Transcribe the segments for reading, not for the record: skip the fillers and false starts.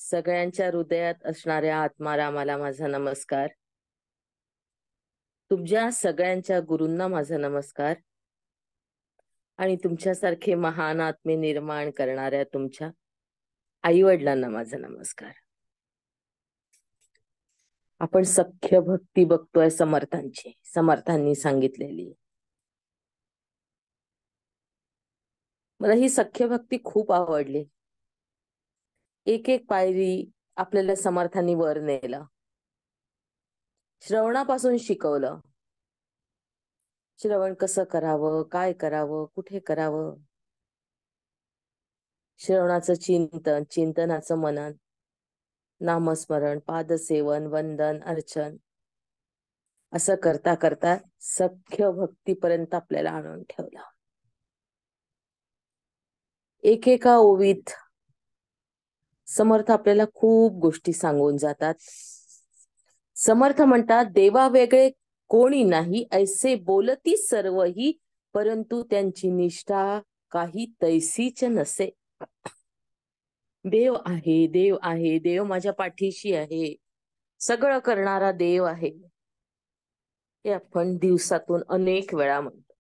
सगळ्यांच्या हृदयात असणाऱ्या आत्मारामाला माझा नमस्कार. तुमच्या सगळ्यांच्या गुरूंना माझा नमस्कार. आणि तुमच्यासारखे महान आत्मे निर्माण करणाऱ्या तुमच्या आई वडिलांना माझा नमस्कार. आपण सख्य भक्ती बघतोय समर्थांची, समर्थांनी सांगितलेली. मला ही सख्य भक्ती खूप आवडली. एक एक पायरी आपल्याला समर्थांनी वर नेलं, श्रवणापासून शिकवलं. श्रवण कसं करावं, काय करावं, कुठे करावं, श्रवणाचं चिंतन, चिंतनाचं मनन, नामस्मरण, पादसेवन, वंदन, अर्चन, असं करता करता सख्य भक्तीपर्यंत आपल्याला आणून ठेवलं. एकेका ओवीत समर्थ आपल्याला खूप गोष्टी सांगून जातात. समर्थ म्हणतात, देवा वेगळे कोणी नाही, ऐसे बोलती सर्वही, परंतु त्यांची निष्ठा काही तैसीच नसे. देव आहे, देव आहे, देव माझ्या पाठीशी आहे, सगळं करणारा देव आहे, हे आपण दिवसातून अनेक वेळा म्हणतो.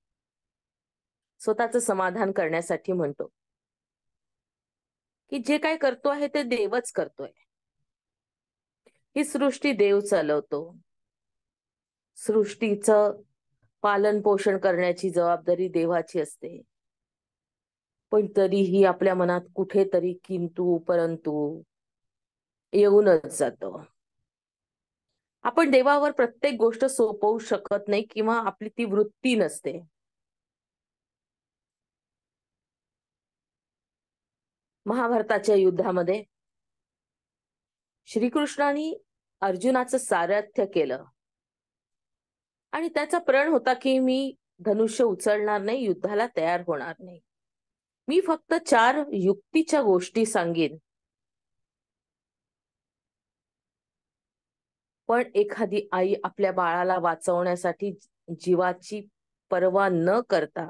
स्वतःचं समाधान करण्यासाठी म्हणतो की जे काय करतो आहे ते देवच करतोय. ही सृष्टी देव चालवतो. सृष्टीचं पालन पोषण करण्याची जबाबदारी देवाची असते. पण तरीही आपल्या मनात कुठेतरी किंतु परंतु येऊनच जातो. आपण देवावर प्रत्येक गोष्ट सोपवू शकत नाही किंवा आपली ती वृत्ती नसते. महाभारताच्या युद्धामध्ये श्रीकृष्णाने अर्जुनाचं सारथ्य केलं आणि त्याचा प्रण होता की मी धनुष्य उचलणार नाही, युद्धाला तयार होणार नाही, मी फक्त 4 युक्तीच्या गोष्टी सांगेन. पण एखादी आई आपल्या बाळाला वाचवण्यासाठी जीवाची पर्वा न करता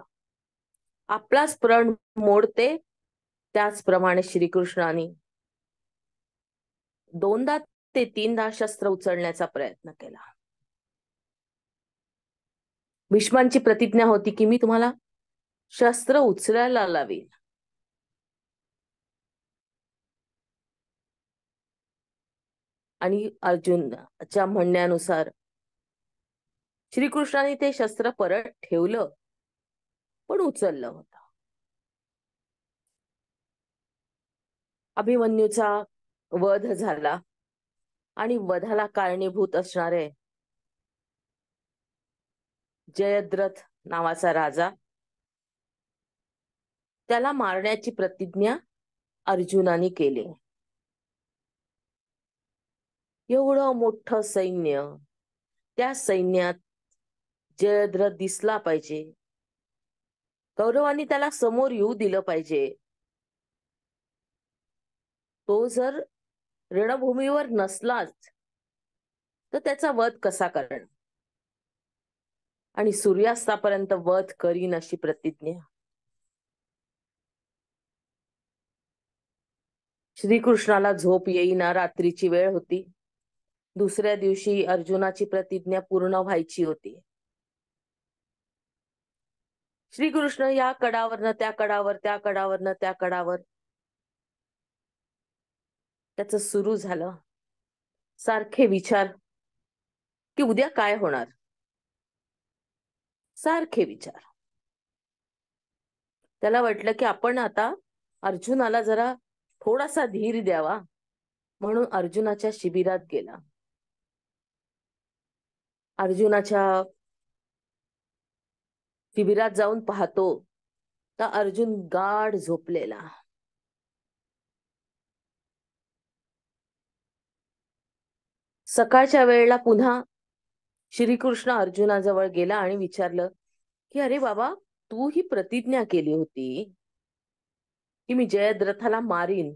आपलाच प्रण मोडते. त्याचप्रमाणे श्रीकृष्णाने 2दा ते 3दा शस्त्र उचलण्याचा प्रयत्न केला. भीष्मांची प्रतिज्ञा होती की मी तुम्हाला शस्त्र उचलायला लावीन. आणि अर्जुनाच्या म्हणण्यानुसार श्रीकृष्णाने ते शस्त्र परत ठेवलं, पण उचललं होतं. अभिमन्यूचा वध झाला आणि वधाला कारणीभूत असणारे जयद्रथ नावाचा राजा, त्याला मारण्याची प्रतिज्ञा अर्जुनाने केली. एवढं मोठं सैन्य, त्या सैन्यात जयद्रथ दिसला पाहिजे, कौरवांनी त्याला समोर येऊ दिलं पाहिजे. तो जर रणभूमीवर नसलाच तर त्याचा वध कसा करणार, आणि सूर्यास्तापर्यंत वध करीन अशी प्रतिज्ञा. श्रीकृष्णाला झोप येईना, रात्रीची वेळ होती. दुसऱ्या दिवशी अर्जुनाची प्रतिज्ञा पूर्ण व्हायची होती. श्रीकृष्ण या कडावरनं त्या कडावर, त्या कडावरनं त्या कडावर त्याच सुरू झालं. सारखे विचार की उद्या काय होणार, सारखे विचार. त्याला वाटलं की आपण आता अर्जुनाला जरा थोडासा धीर द्यावा, म्हणून अर्जुनाच्या शिबिरात गेला. अर्जुनाच्या शिबिरात जाऊन पाहतो तर अर्जुन गाढ झोपलेला. सकाळच्या वेळेला पुन्हा श्रीकृष्ण अर्जुनाजवळ गेला आणि विचारलं की अरे बाबा, तू ही प्रतिज्ञा केली होती की मी जयद्रथाला मारीन,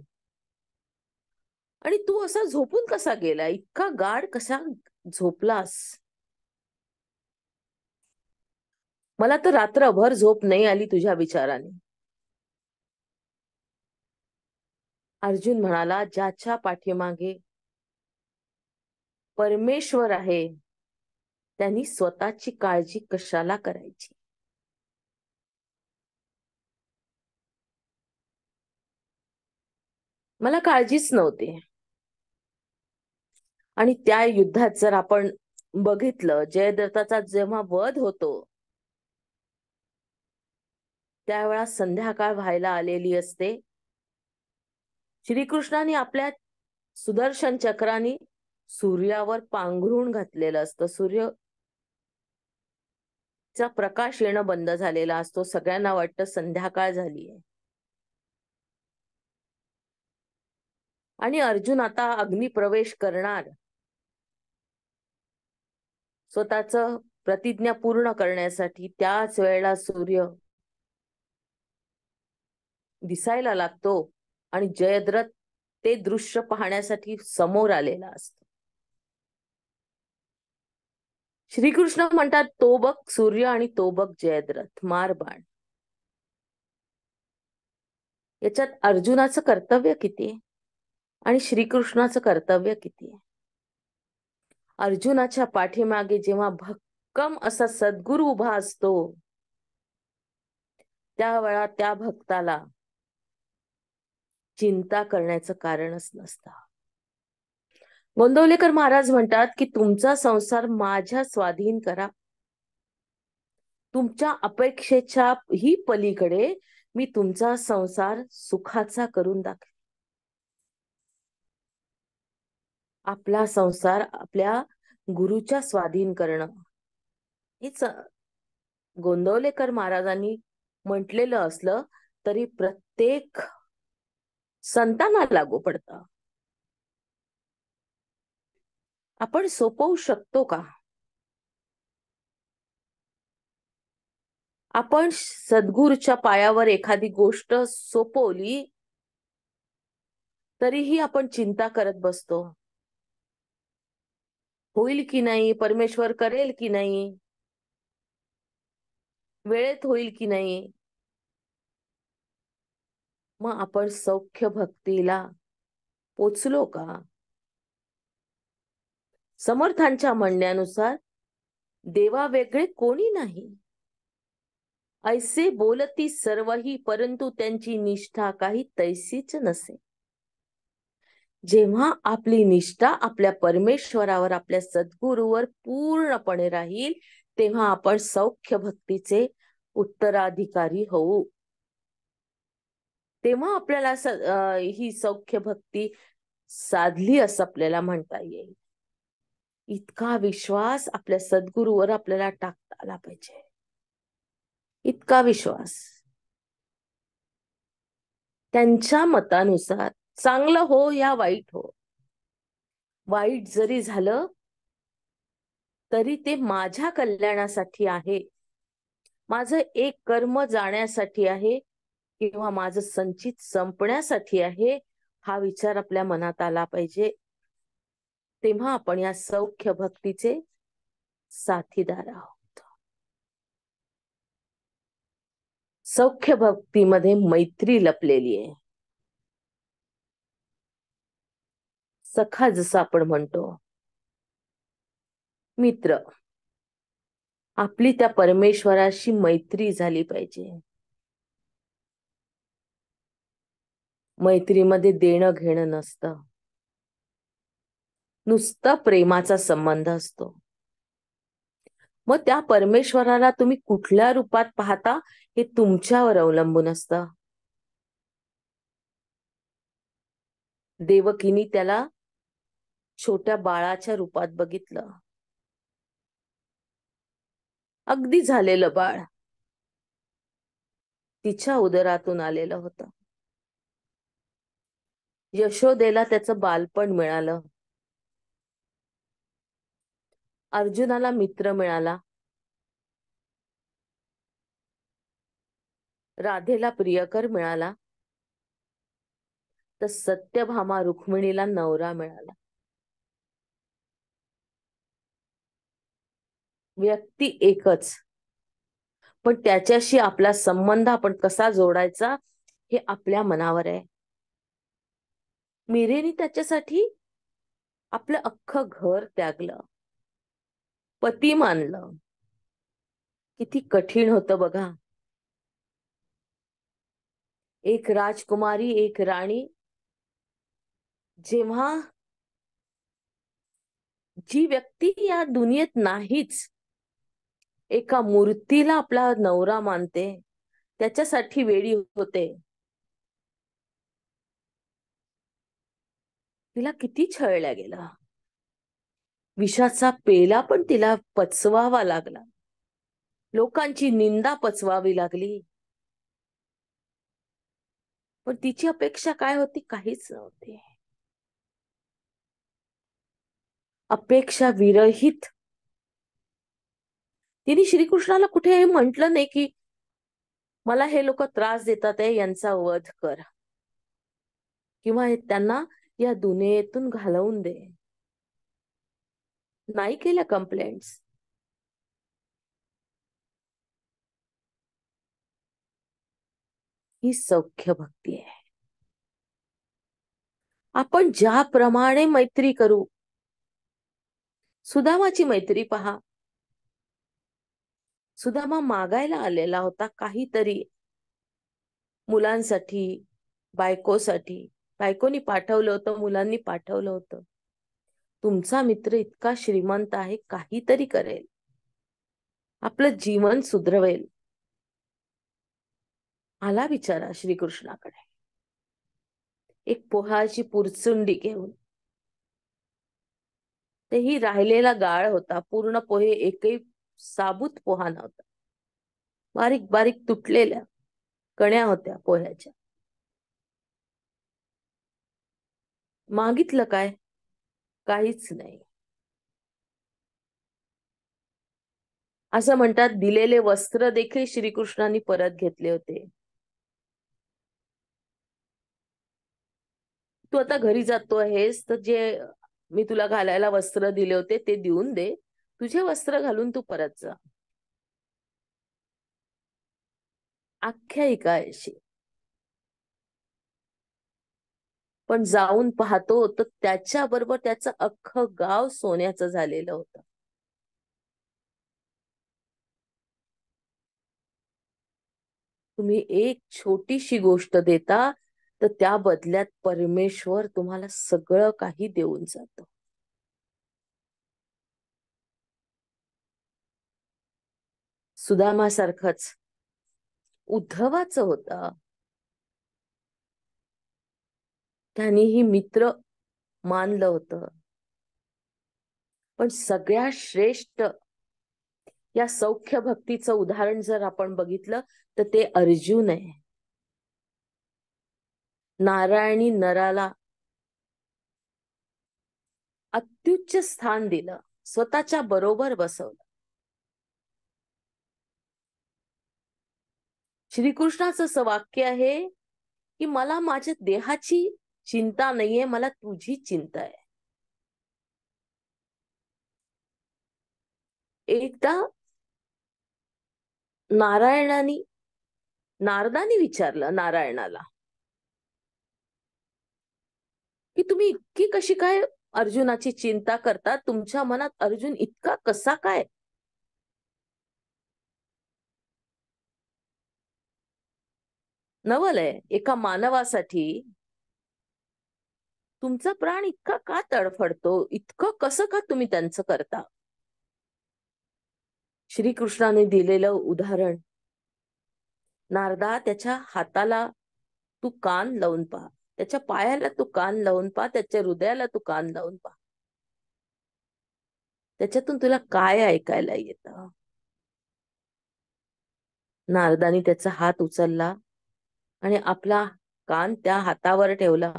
आणि तू असा झोपून कसा गेला, इतका गाढ कसा झोपलास? मला तर रात्रभर झोप नाही आली तुझ्या विचाराने. अर्जुन म्हणाला, ज्याच्या पाठीमागे परमेश्वर आहे त्यांनी स्वतःची काळजी कशाला करायची. मला काळजीच नव्हती. आणि त्या युद्धात जर आपण बघितलं, जयद्रथाचा जेव्हा वध होतो त्यावेळा संध्याकाळ व्हायला आलेली असते. श्रीकृष्णाने आपल्या सुदर्शन चक्राने सूर्यावर पांघरून घातलेलं असतं. सूर्याचा प्रकाश येणं बंद झालेला असतो. सगळ्यांना वाटतं संध्याकाळ झालीये. आणि अर्जुन आता अग्निप्रवेश करणार, स्वतःच प्रतिज्ञा पूर्ण करण्यासाठी. त्याच वेळेला सूर्य दिसायला लागतो आणि जयद्रथ ते दृश्य पाहण्यासाठी समोर आलेला असतो. श्रीकृष्ण म्हणतात, तो बघ सूर्य आणि तो बघ जयद्रथ, मार बाण. याच्यात अर्जुनाचं कर्तव्य किती आणि श्रीकृष्णाचं कर्तव्य किती. अर्जुनाच्या पाठीमागे जेव्हा भक्कम असा सद्गुरू उभा असतो त्यावेळा त्या भक्ताला चिंता करण्याचं कारणच नसतं. गोंदवलेकर महाराज म्हणतात की तुमचा संसार माझ्या स्वाधीन करा. तुमच्या अपेक्षेच्या ही पलीकडे मी तुमचा संसार सुखाचा करून दाखवेन. आपला संसार आपल्या गुरुच्या स्वाधीन करणं हेच गोंदवलेकर महाराजांनी म्हटलेलं असलं तरी प्रत्येक संतांना लागू पडतं. आपण सोपवू शकतो का? आपण सद्गुरूच्या पायावर एखादी गोष्ट सोपवली तरीही आपण चिंता करत बसतो, होईल की नाही, परमेश्वर करेल की नाही, वेळेत होईल की नाही. मग आपण सौख्य भक्तीला पोचलो का? समर्थांच्या म्हणण्यानुसार देवा वेगळे कोणी नाही. ऐसे बोलती सर्वही परंतु त्यांची निष्ठा काही तैसीच नसे. जेव्हा आपली निष्ठा आपल्या परमेश्वरावर, आपल्या सद्गुरूवर पूर्णपणे राहील तेव्हा आपण सौख्य भक्तीचे उत्तराधिकारी होऊ. तेव्हा आपल्याला ही सौख्य भक्ती साधली असं आपल्याला म्हणता येईल. इतका विश्वास आपल्या सद्गुरूवर आपल्याला टाकता आला पाहिजे. इतका विश्वास. त्यांच्या मतानुसार चांगलं हो या वाईट हो, वाईट जरी झालं तरी ते माझ्या कल्याणासाठी आहे, माझं एक कर्म जाण्यासाठी आहे किंवा माझं संचित संपण्यासाठी आहे, हा विचार आपल्या मनात आला पाहिजे. तेव्हा आपण या सौख्य भक्तीचे साथीदार आहोत. सौख्य भक्तीमध्ये मैत्री लपलेली आहे. सखा जसं आपण म्हणतो, मित्र. आपली त्या परमेश्वराशी मैत्री झाली पाहिजे. मैत्रीमध्ये देणं घेणं नसतं, नुसतं प्रेमाचा संबंध असतो. मग त्या परमेश्वराला तुम्ही कुठल्या रूपात पाहता हे तुमच्यावर अवलंबून असतं. देवकीनी त्याला छोट्या बाळाच्या रूपात बघितलं. अगदी झालेलं बाळ तिच्या उदरातून आलेलं होतं. यशोदेला त्याचं बालपण मिळालं. अर्जुनाला मित्र मिळाला. राधेला प्रियकर मिळाला. तर सत्यभामा रुक्मिणीला नवरा मिळाला. व्यक्ती एकच, पण त्याच्याशी आपला संबंध आपण कसा जोडायचा हे आपल्या मनावर आहे. मीरेने त्याच्यासाठी आपलं अख्खं घर त्यागलं, पती मानलं. किती कठीण होतं बघा. एक राजकुमारी, एक राणी, जेव्हा जी व्यक्ती या दुनियेत नाहीच, एका मूर्तीला आपला नवरा मानते, त्याच्यासाठी वेडी होते. तिला किती छळल्या गेला. विषाचा पेला पण तिला पचवावा लागला. लोकांची निंदा पचवावी लागली. पण तिची अपेक्षा काय होती? काहीच नव्हती. अपेक्षा विरहित तिने श्रीकृष्णाला कुठे म्हटलं नाही की मला हे लोक त्रास देतात आहे, यांचा वध कर, किंवा त्यांना या दुनियेतून घालवून दे. नाही केल्या कंप्लेंट्स. ही सौख्य भक्ती आहे. आपण ज्याप्रमाणे मैत्री करू, सुदामाची मैत्री पहा. सुदामा मागायला आलेला होता काहीतरी मुलांसाठी, बायकोसाठी. बायकोनी पाठवलं होतं, मुलांनी पाठवलं होतं. तुमचा मित्र इतका श्रीमंत आहे, काहीतरी करेल, आपलं जीवन सुधरवेल. आला बिचारा श्रीकृष्णाकडे एक पोहाची पुरचुंडी घेऊन. तेही राहिलेला गाळ होता. पूर्ण पोहे एकही साबूत पोहा नव्हता. बारीक बारीक तुटलेल्या कण्या होत्या पोह्याच्या. मागितलं काय? काहीच नाही. असं म्हणतात दिलेले वस्त्र देखील श्रीकृष्णांनी परत घेतले होते. तू आता घरी जातो आहेस तर जे मी तुला घालायला वस्त्र दिले होते ते देऊन दे, तुझे वस्त्र घालून तू परत जा. आख्यायिका अशी. पण जाऊन पाहतो तर त्याच्याबरोबर त्याचं अख्खं गाव सोन्याचं झालेलं होतं. तुम्ही एक छोटीशी गोष्ट देता तर त्या बदल्यात परमेश्वर तुम्हाला सगळं काही देऊन जातो. सुदामासारखंच उद्धवाचं होतं. त्यांनीही मित्र मानलं होतं. पण सगळ्यात श्रेष्ठ या सौख्य भक्तीचं उदाहरण जर आपण बघितलं तर ते अर्जुन आहे. नारायणी नराला अत्युच्च स्थान दिलं, स्वतःच्या बरोबर बसवलं. श्रीकृष्णाचं असं वाक्य आहे की मला माझ्या देहाची चिंता नाहीये, मला तुझी चिंता आहे. एकदा नारदाने विचारलं नारायणाला की तुम्ही इतकी कशी काय अर्जुनाची चिंता करता? तुमच्या मनात अर्जुन इतका कसा काय? नवल आहे एका मानवासाठी तुमचा प्राण इतका का तडफडतो? इतकं कसं का तुम्ही त्यांचं करता? श्रीकृष्णाने दिलेलं उदाहरण, नारदा त्याच्या हाताला तू कान लावून पहा, त्याच्या पायाला तू कान लावून पहा, त्याच्या हृदयाला तू कान लावून पहा, त्याच्यातून तुला काय ऐकायला येतं? नारदानी त्याचा हात उचलला आणि आपला कान त्या हातावर ठेवला.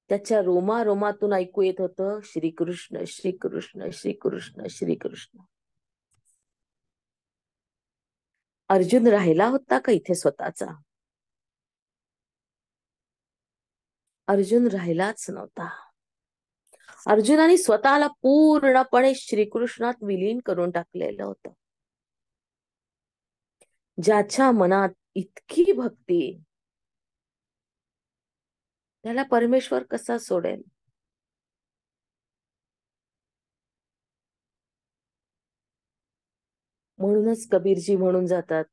त्याच्या रोमारोमातून ऐकू येत होतं श्रीकृष्ण श्रीकृष्ण श्रीकृष्ण श्रीकृष्ण. अर्जुन राहिला होता का इथे स्वतःचा? अर्जुन राहिलाच नव्हता. अर्जुनाने स्वतःला पूर्णपणे श्रीकृष्णात विलीन करून टाकलेलं होतं. ज्याच्या मनात इतकी भक्ती, त्याला परमेश्वर कसा सोडेल? म्हणूनच कबीरजी म्हणून जातात,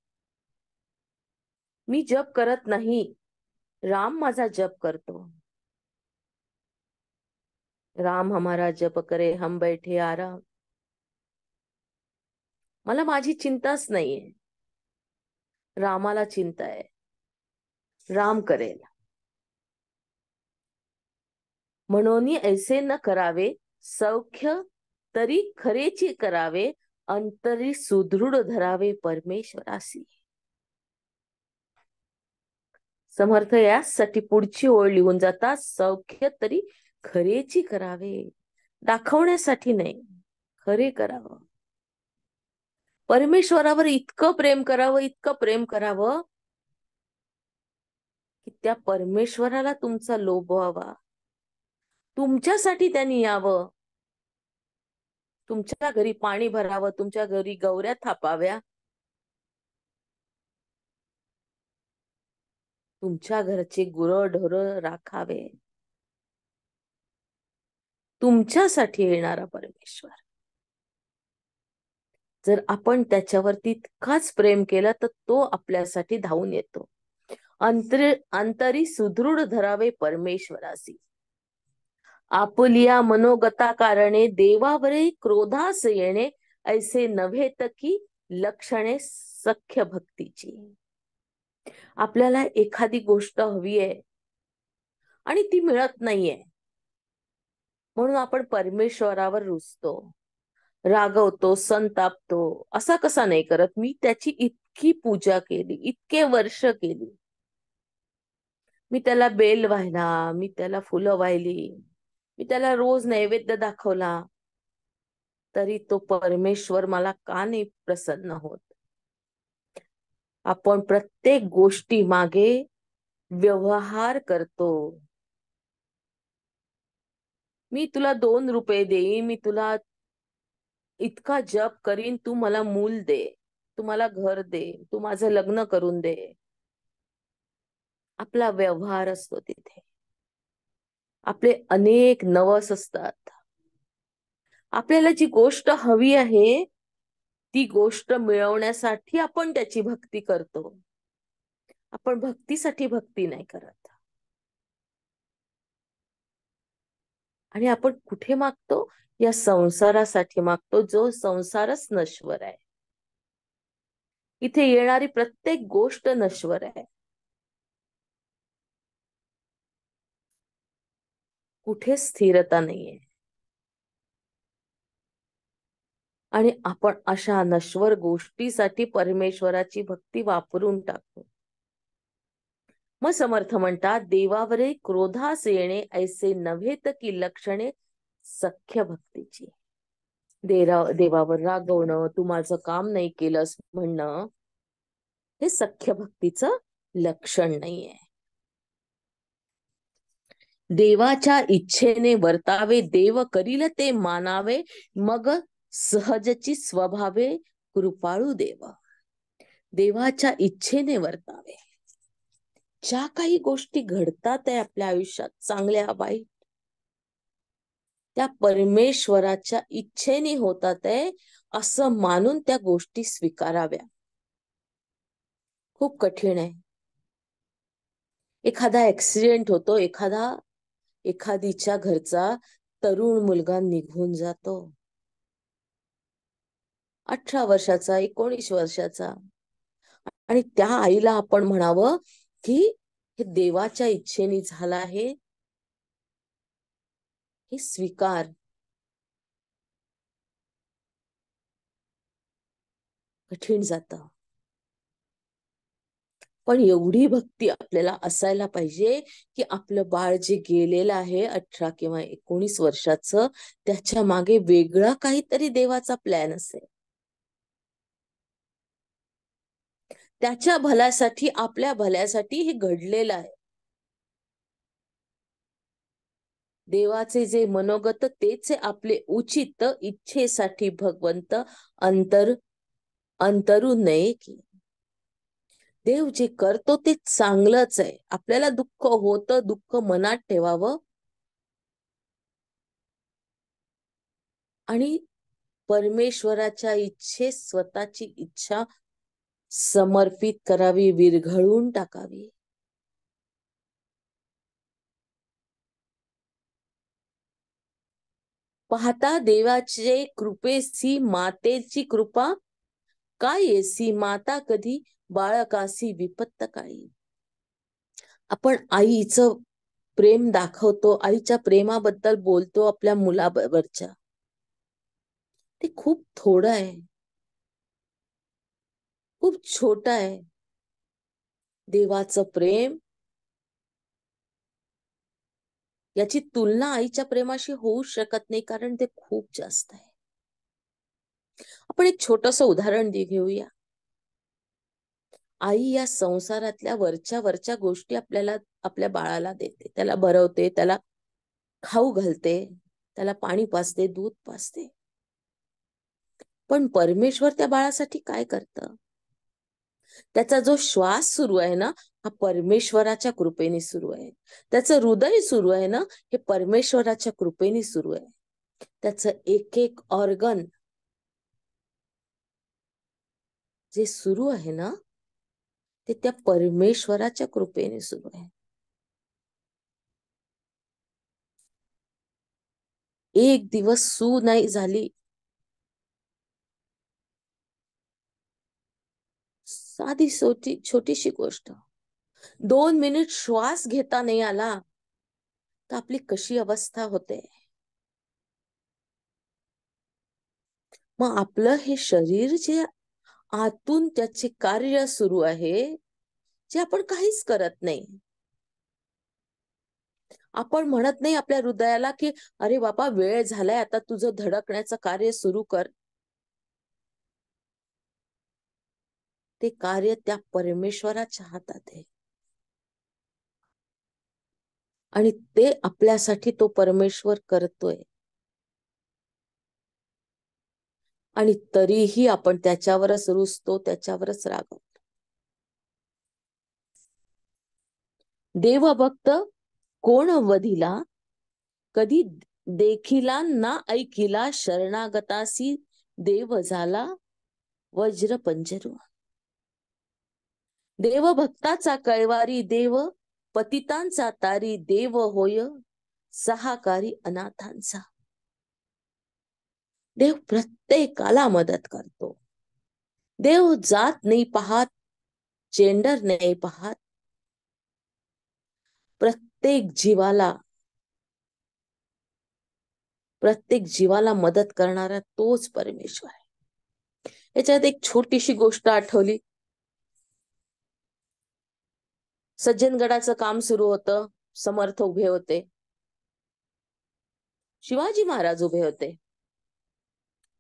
मी जप करत नाही, राम माझा जप करतो. राम हमारा जप करे, हम बैठे आराम. मला माझी चिंताच नाहीये, रामाला चिंता आहे, राम करेल. म्हणून ऐसे न करावे, सौख्य तरी खरेची करावे, अंतरी सुदृढ धरावे परमेश्वरासी. समर्थ यासाठी पुढची ओळ लिहून जातात, सौख्य तरी खरेची करावे, दाखवण्यासाठी नाही, खरे करावं. परमेश्वरावर इतकं प्रेम करावं, इतकं प्रेम करावं की त्या परमेश्वराला तुमचा लोभ व्हावा, तुमच्यासाठी त्यांनी यावं, तुमच्या घरी पाणी भरावं, तुमच्या घरी गौऱ्या थापाव्या, तुमच्या घरचे गुरंढोर राखावे. तुमच्यासाठी येणारा परमेश्वर. जर आपण त्याच्यावरती इतकाच प्रेम केलं तर तो आपल्यासाठी धावून येतो. अंतरी सुदृढ धरावे परमेश्वरासी. आपुलिया मनोगता कारणे देवावरे क्रोधास येणे, ऐसे नव्हे तर की लक्षणे सख्य भक्तीची. आपल्याला एखादी गोष्ट हवी आहे आणि ती मिळत नाहीये, म्हणून आपण परमेश्वरावर रुसतो, रागवतो, संतापतो. असा कसा नाही करत? मी त्याची इतकी पूजा केली, इतके वर्ष केली, मी त्याला बेल वाहिला, मी त्याला फुलं वाहिली, मी त्याला रोज नैवेद्य दाखवला, तरी तो परमेश्वर मला का नाही प्रसन्न होत? आपण प्रत्येक गोष्टी मागे व्यवहार करतो. मी तुला 2 रुपये देईन, मी तुला इतका जप करीन, तू मला मूल दे, तू मला घर दे, तू माझं लग्न करून दे. आपला व्यवहार असतो तिथे. आपले अनेक नवस असतात. आपल्याला जी गोष्ट हवी आहे ती गोष्ट मिळवण्यासाठी आपण त्याची भक्ती करतो. आपण भक्तीसाठी भक्ती नाही करत. आणि आपण कुठे मागतो? या संसारासाठी मागतो, जो संसारच नश्वर आहे. इथे येणारी प्रत्येक गोष्ट नश्वर आहे. कुठे स्थिरता नाहीये. आणि आपण अशा नश्वर गोष्टीसाठी परमेश्वराची भक्ती वापरून टाकतो. मग समर्थ म्हणतात, देवावरे क्रोधास येणे, ऐसे नव्हे तर की लक्षणे सख्य भक्तीची. देवावर रागवणं, तू माझं काम नाही केलंस म्हणणं, हे सख्य भक्तीचं लक्षण नाहीये. देवाच्या इच्छेने वर्तावे, देव करील ते मानावे, मग सहजची स्वभावे कृपाळू देव. देवाच्या इच्छेने वर्तावे. ज्या काही गोष्टी घडतात आहे आपल्या आयुष्यात, चांगल्या वाईट, त्या परमेश्वराच्या इच्छेने होतात आहे असं मानून त्या गोष्टी स्वीकाराव्या. खूप कठीण आहे. एखादा ऍक्सिडेंट होतो, एखादीच्या घरचा तरुण मुलगा निघून जातो, 18 वर्षाचा, 19 वर्षाचा, आणि त्या आईला आपण म्हणावं की हे देवाच्या इच्छेने झालं आहे, हे स्वीकार. कठीण जात. पण एवढी भक्ती आपल्याला असायला पाहिजे की आपलं बाळ जे गेलेलं आहे 18 किंवा 19 वर्षाचं, त्याच्या मागे वेगळा काहीतरी देवाचा प्लॅन असेल. त्याच्या भल्यासाठी, आपल्या भल्यासाठी हे घडलेलं आहे. देवाचे जे मनोगत तेच आपले उचित इच्छेसाठी भगवंत अंतरू नये की. देव जे करतो ते चांगलंच आहे. आपल्याला दुःख होतं, दुःख मनात ठेवावं आणि परमेश्वराच्या इच्छेस स्वतःची इच्छा समर्पित करावी, विरघळून टाकावी. पाहता देवाचे कृपेसी मातेची कृपा, काय येसी माता कधी बाळकासी विपत्त काळी. आपण आईचं प्रेम दाखवतो, आईच्या प्रेमाबद्दल बोलतो आपल्या मुलाबरोबरच्या, ते खूप थोडं आहे, खूप छोटं आहे. देवाचं प्रेम याची तुलना आईच्या प्रेमाशी होऊ शकत नाही, कारण ते खूप जास्त आहे. आपण एक छोटस उदाहरण घेऊया. आई या संसारातल्या वरच्या वरच्या गोष्टी आपल्याला, आपल्या बाळाला देते, त्याला भरवते, त्याला खाऊ घालते, त्याला पाणी पाजते, दूध पाजते. पण परमेश्वर त्या बाळासाठी काय करतं? त्याचा जो श्वास सुरू आहे ना, हा परमेश्वराच्या कृपेने सुरू आहे. त्याचं हृदय सुरू आहे ना, हे परमेश्वराच्या कृपेने सुरू आहे. त्याचं एक एक ऑर्गन जे सुरू आहे ना, ते त्या परमेश्वराच्या कृपेने सुरू आहे. एक दिवस सू नाही झाली, साधी छोटीशी गोष्ट, 2 मिनिट श्वास घेता नाही आला, तर आपली कशी अवस्था होते. मग आपलं हे शरीर जे आतून त्याचे कार्य सुरू आहे, जे आपण काहीच करत नाही. आपण म्हणत नाही आपल्या हृदयाला की अरे बाबा वेळ झालाय, आता तुझं धडकण्याचं कार्य सुरू कर. ते कार्य त्या परमेश्वराच्या हातात आहे आणि ते आपल्यासाठी तो परमेश्वर करतोय. आणि तरीही आपण त्याच्यावरच रुसतो, त्याच्यावरच रागवतो. देवभक्त कोण वधिला, कधी देखिला ना ऐकिला, शरणागतासी देव झाला वज्र पंजरू. देवभक्ताचा कैवारी देव, पतितांचा तारी देव होय, सहाकारी अनाथांचा. देव प्रत्येकाला मदत करतो. देव जात नाही पाहत, जेंडर नाही पाहत, प्रत्येक जीवाला मदत करणारा तोच परमेश्वर आहे. याच्यात एक छोटीशी गोष्ट आठवली. सज्जनगडाचं काम सुरू होतं, समर्थ उभे होते, शिवाजी महाराज उभे होते.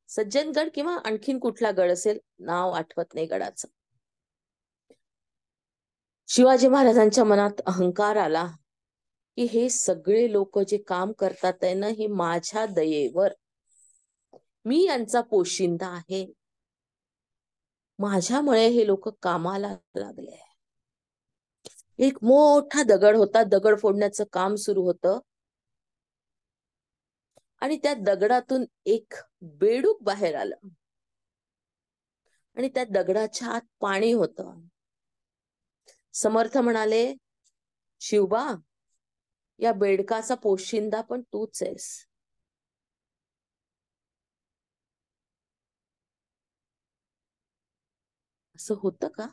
सज्जनगड किंवा आणखीन कुठला गड असेल, नाव आठवत नाही गडाचं. शिवाजी महाराजांच्या मनात अहंकार आला की हे सगळे लोक जे काम करतात आहे ना, हे माझ्या दयेवर, मी यांचा पोशिंदा आहे, माझ्यामुळे हे लोक कामाला लागले. एक मोठा दगड होता, दगड फोडण्याचं काम सुरू होतं आणि त्या दगडातून एक बेडूक बाहेर आलं आणि त्या दगडाच्या आत पाणी होतं. समर्थ म्हणाले, शिवबा, या बेडकाचा पोशिंदा पण तूच आहेस. असं होतं का?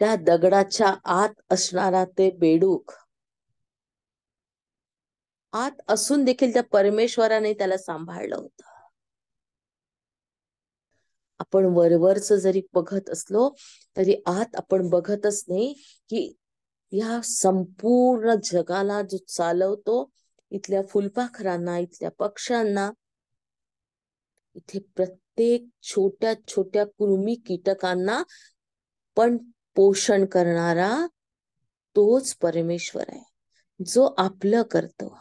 त्या दगडाच्या आत असणारा ते बेडूक, आत असून देखील त्या परमेश्वराने त्याला सांभाळलं होतं. आपण वरवरच जरी बघत असलो तरी आत आपण बघतच नाही की या संपूर्ण जगाला जो चालवतो, इथल्या फुलपाखरांना, इथल्या पक्ष्यांना, इथे प्रत्येक छोट्या छोट्या कृमी कीटकांना पण पोषण करणारा तोच परमेश्वर आहे, जो आपलं करतो.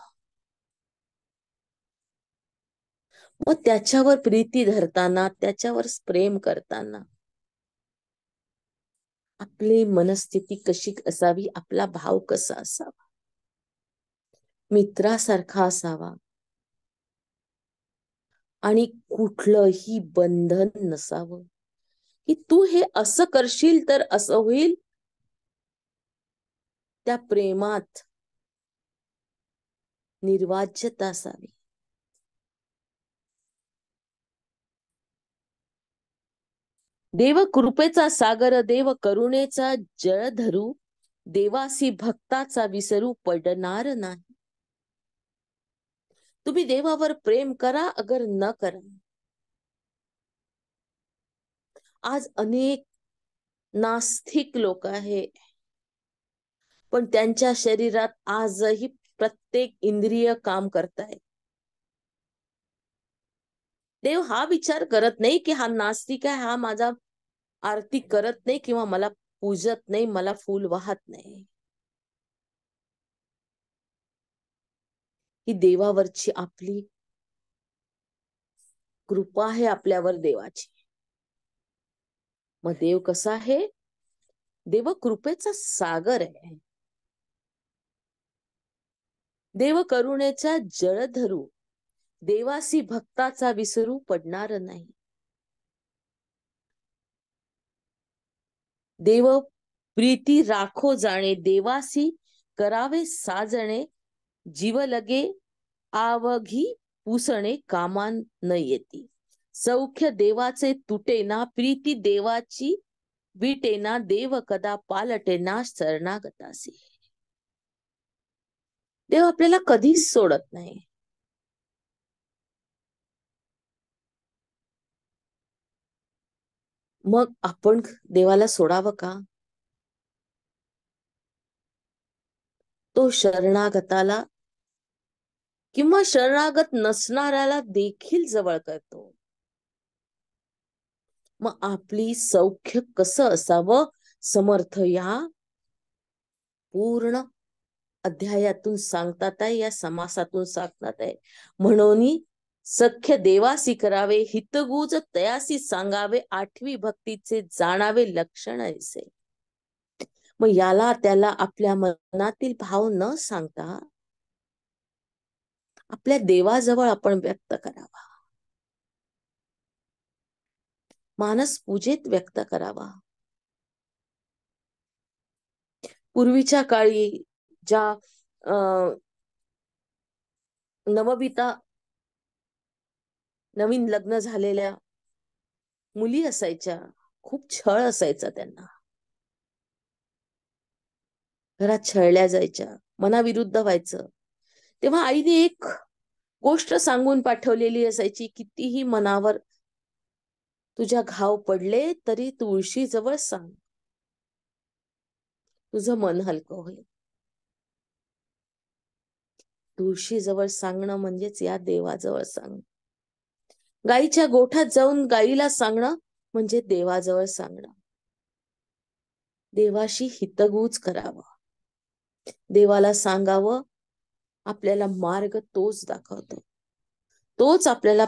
मग त्याच्यावर प्रीती धरताना, त्याच्यावर प्रेम करताना आपली मनस्थिती कशी असावी, आपला भाव कसा असावा, मित्रासारखा असावा आणि कुठलंही बंधन नसावं, की तू हे असं करशील तर असं होईल. त्या प्रेमात निर्वाज्यता असावी. देव कृपेचा सागर, देव करुणेचा जळधरू, देवासी भक्ताचा विसरू पडणार नाही. तुम्ही देवावर प्रेम करा अगर न करा. आज अनेक नास्तिक लोक आहे, पण त्यांच्या शरीरात आजही प्रत्येक इंद्रिय काम करताय. देव हा विचार करत नाही की हा नास्तिक आहे, हा माझा आरती करत नाही किंवा मला पूजत नाही, मला फूल वाहत नाही. ही देवावरची आपली कृपा आहे, आपल्यावर देवाची. मग देव कसा आहे? देव कृपेचा सागर आहे, देव करुणेचा जळधरू, देवासी भक्ताचा विसरू पडणार नाही. देव प्रीती राखो जाणे, देवासी करावे साजणे, जीव लगे आवघी पुसणे कामान न येती. सौख्य देवाचे तुटेना, प्रीती देवाची विटेना, देव कदा पालटेना शरणागतासी. देव आपल्याला कधीच सोडत नाही. मग आपण देवाला सोडावं का? तो शरणागताला किंवा शरणागत नसणाऱ्याला देखील जवळ करतो. मग आपली सौख्य कसं असावं, समर्थ या पूर्ण अध्यायातून सांगतात आहे, या समासातून सांगतात आहे. म्हणून सख्य देवासी करावे, हितगुज तयासी सांगावे, आठवी भक्तीचे जाणावे लक्षण ऐसे. मग याला त्याला आपल्या मनातील भाव न सांगता आपल्या देवाजवळ आपण व्यक्त करावा, मानस पूजेत व्यक्त करावा. पूर्वीच्या काळी ज्या नवविता नवीन लग्न झालेल्या मुली असायच्या, खूप छळ असायचा त्यांना, घरात छळल्या जायच्या, मनाविरुद्ध व्हायचं. तेव्हा आईने एक गोष्ट सांगून पाठवलेली असायची, कितीही मनावर तुझ्या घाव पडले तरी तुळशी जवळ सांग, तुझं मन हलकं होईल. तुळशी जवळ सांगणं म्हणजेच या देवाजवळ सांग. गाईच्या गोठ्यात जाऊन गाईला सांगणं म्हणजे देवाजवळ सांगणं. देवाशी हितगुज करावं, देवाला सांगावं. आपल्याला मार्ग तोच दाखवतो, तोच आपल्याला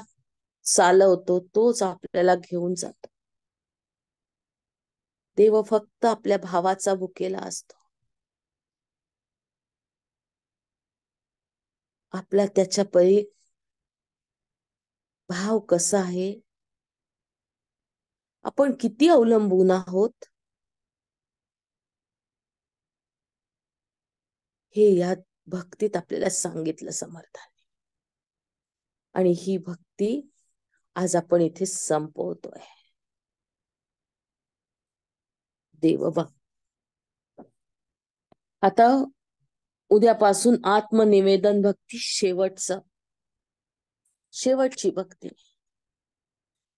चालवतो, तोच आपल्याला घेऊन जातो. देव फक्त आपल्या भावाचा भुकेला असतो. आपला त्याच्या परी भाव कसा आहे, आपण किती अवलंबून आहोत, हे या भक्तीत आपल्याला सांगितलं समर्थाने. आणि ही भक्ती आज आपण इथे संपवतोय. देव भक्त आता उद्यापासून आत्मनिवेदन भक्ती, शेवटची भक्ती.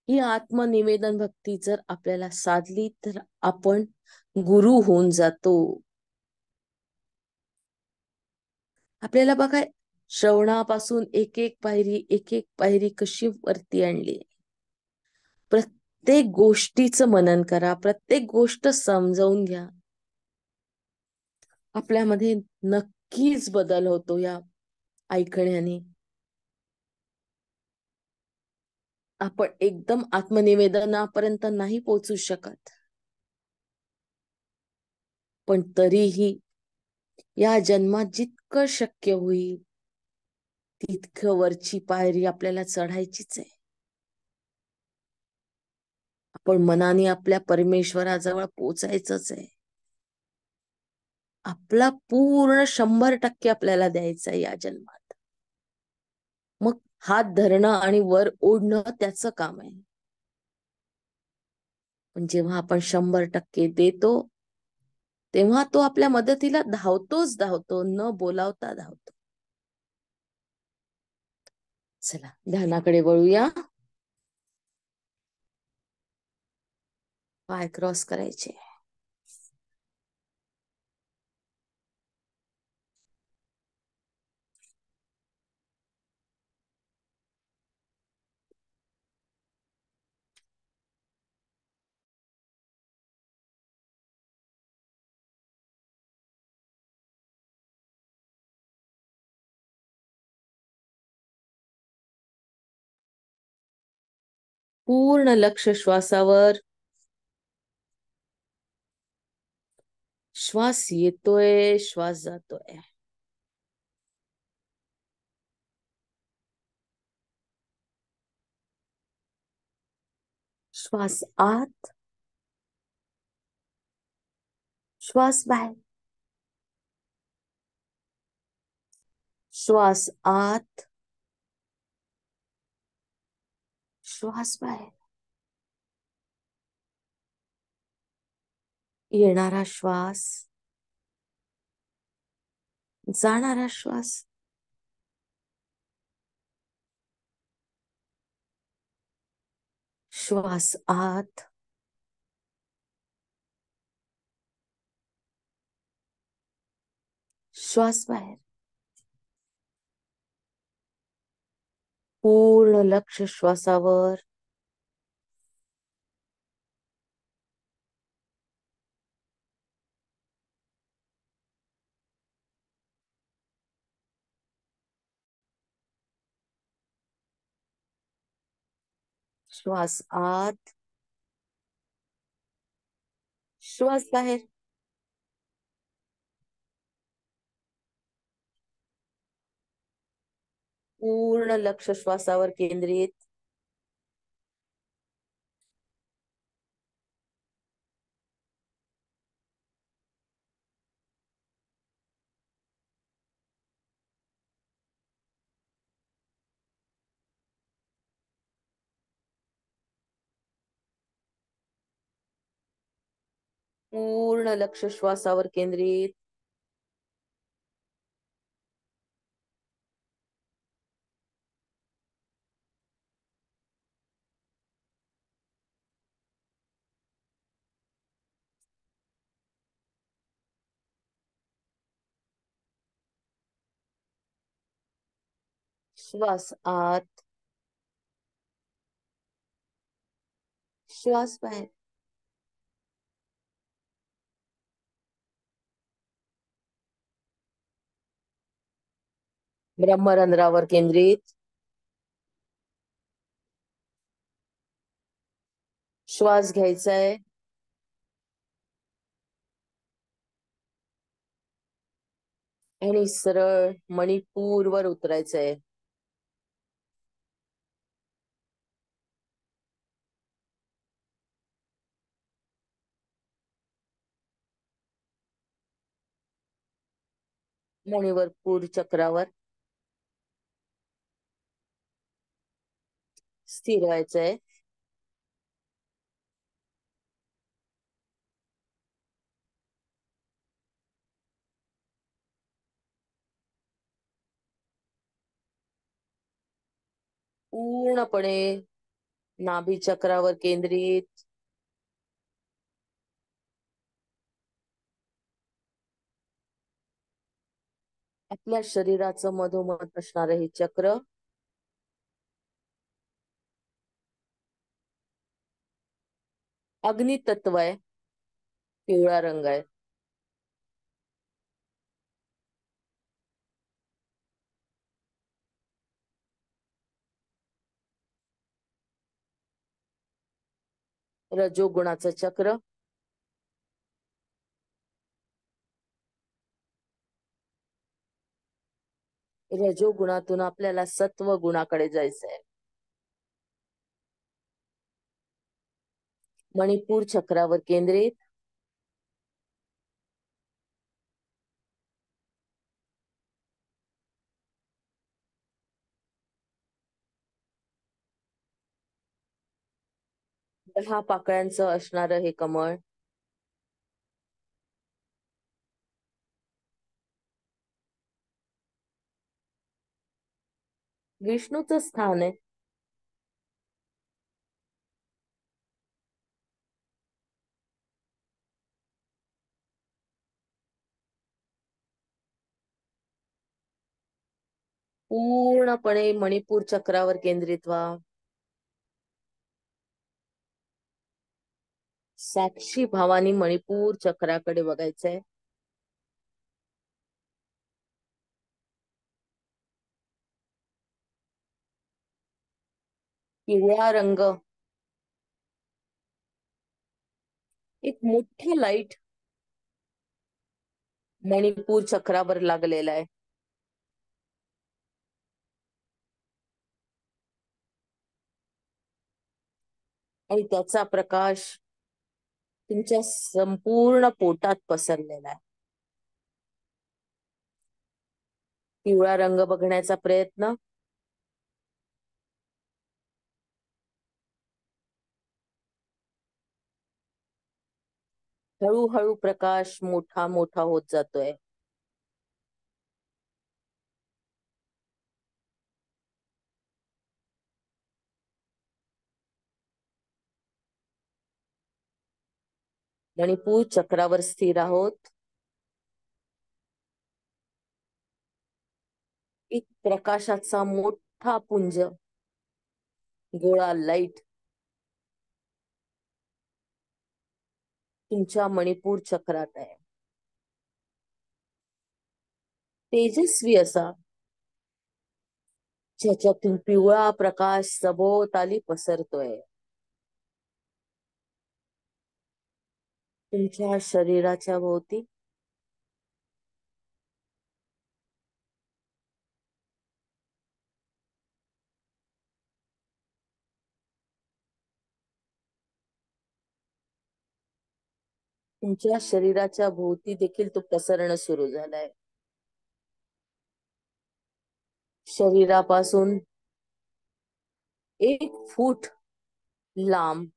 ही आत्मनिवेदन भक्ती जर आपल्याला साधली तर आपण गुरु होऊन जातो. आपल्याला बघा, श्रवणापासून एक एक पायरी कशी वरती आणली. प्रत्येक गोष्टीचं मनन करा, प्रत्येक गोष्ट समजावून घ्या. आपल्यामध्ये नक्कीच बदल होतो या ऐकण्याने. आपण एकदम आत्मनिवेदनापर्यंत नाही पोहोचू शकत, पण तरीही या जन्मात जितकं शक्य होईल तितकं वरची पायरी आपल्याला चढायचीच आहे. आपण मनाने आपल्या परमेश्वराजवळ पोचायचंच आहे. आपला पूर्ण 100% आपल्याला द्यायचं आहे या जन्मात. मग हात धरणं आणि वर ओढणं त्याचं काम आहे. पण जेव्हा आपण 100% देतो तेव्हा तो आपल्या मदतीला धावतोच धावतो, न बोलावता धावतो. चला ध्यानाकडे वळूया. पाय क्रॉस करायचे. पूर्ण लक्ष श्वासावर. श्वास येतोय, श्वास जातोय. श्वास आत, श्वास बाहेर. श्वास आत, श्वास बाहेर. येणारा श्वास, जाणारा श्वास. श्वास आत, श्वास बाहेर. पूर्ण लक्ष श्वासावर. श्वास आत, श्वास बाहेर. पूर्ण लक्ष श्वासावर केंद्रित. पूर्ण लक्ष श्वासावर केंद्रित. श्वास आत, श्वास बाहेर. ब्रह्मरंध्रावर केंद्रित. श्वास घ्यायचा आहे आणि सरळ मणिपूरवर उतरायचंय. मणिपूर चक्रावर स्थिर व्हायचंय. पूर्णपणे नाभी चक्रावर केंद्रित. आपल्या शरीराचं मधोमध असणारं हे चक्र अग्नितत्व आहे, पिवळा रंग आहे. रजोगुणाचं चक्र रजोगुणातून आपल्याला सत्व गुणाकडे जायचंय. मणिपूर चक्रावर केंद्रित. दहा पाकळ्यांचं असणारं हे कमळ विष्णूचं स्थान आहे. पूर्णपणे मणिपूर चक्रावर केंद्रित व्हा. साक्षी भावानी मणिपूर चक्राकडे बघायचंय. पिवळा रंग, एक मोठा लाईट मणिपूर चक्रावर लागलेला आहे. आणि त्याचा प्रकाश तुमच्या संपूर्ण पोटात पसरलेला आहे. पिवळा रंग बघण्याचा प्रयत्न. हळूहळू प्रकाश मोठा मोठा होत जातोय. मणिपूर चक्रावर स्थिर आहोत. एक प्रकाशाचा मोठा पुंज, गोळा लाईट तुमच्या मणिपूर चक्रात आहे. तेजस्वी असा, ज्याच्यातून पिवळा प्रकाश सभोवताली पसरतोय. तुमच्या शरीराच्या भोवती तुमच्या शरीराच्या भोवती देखील तो पसरणं सुरू झालाय. शरीरापासून 1 फूट लांब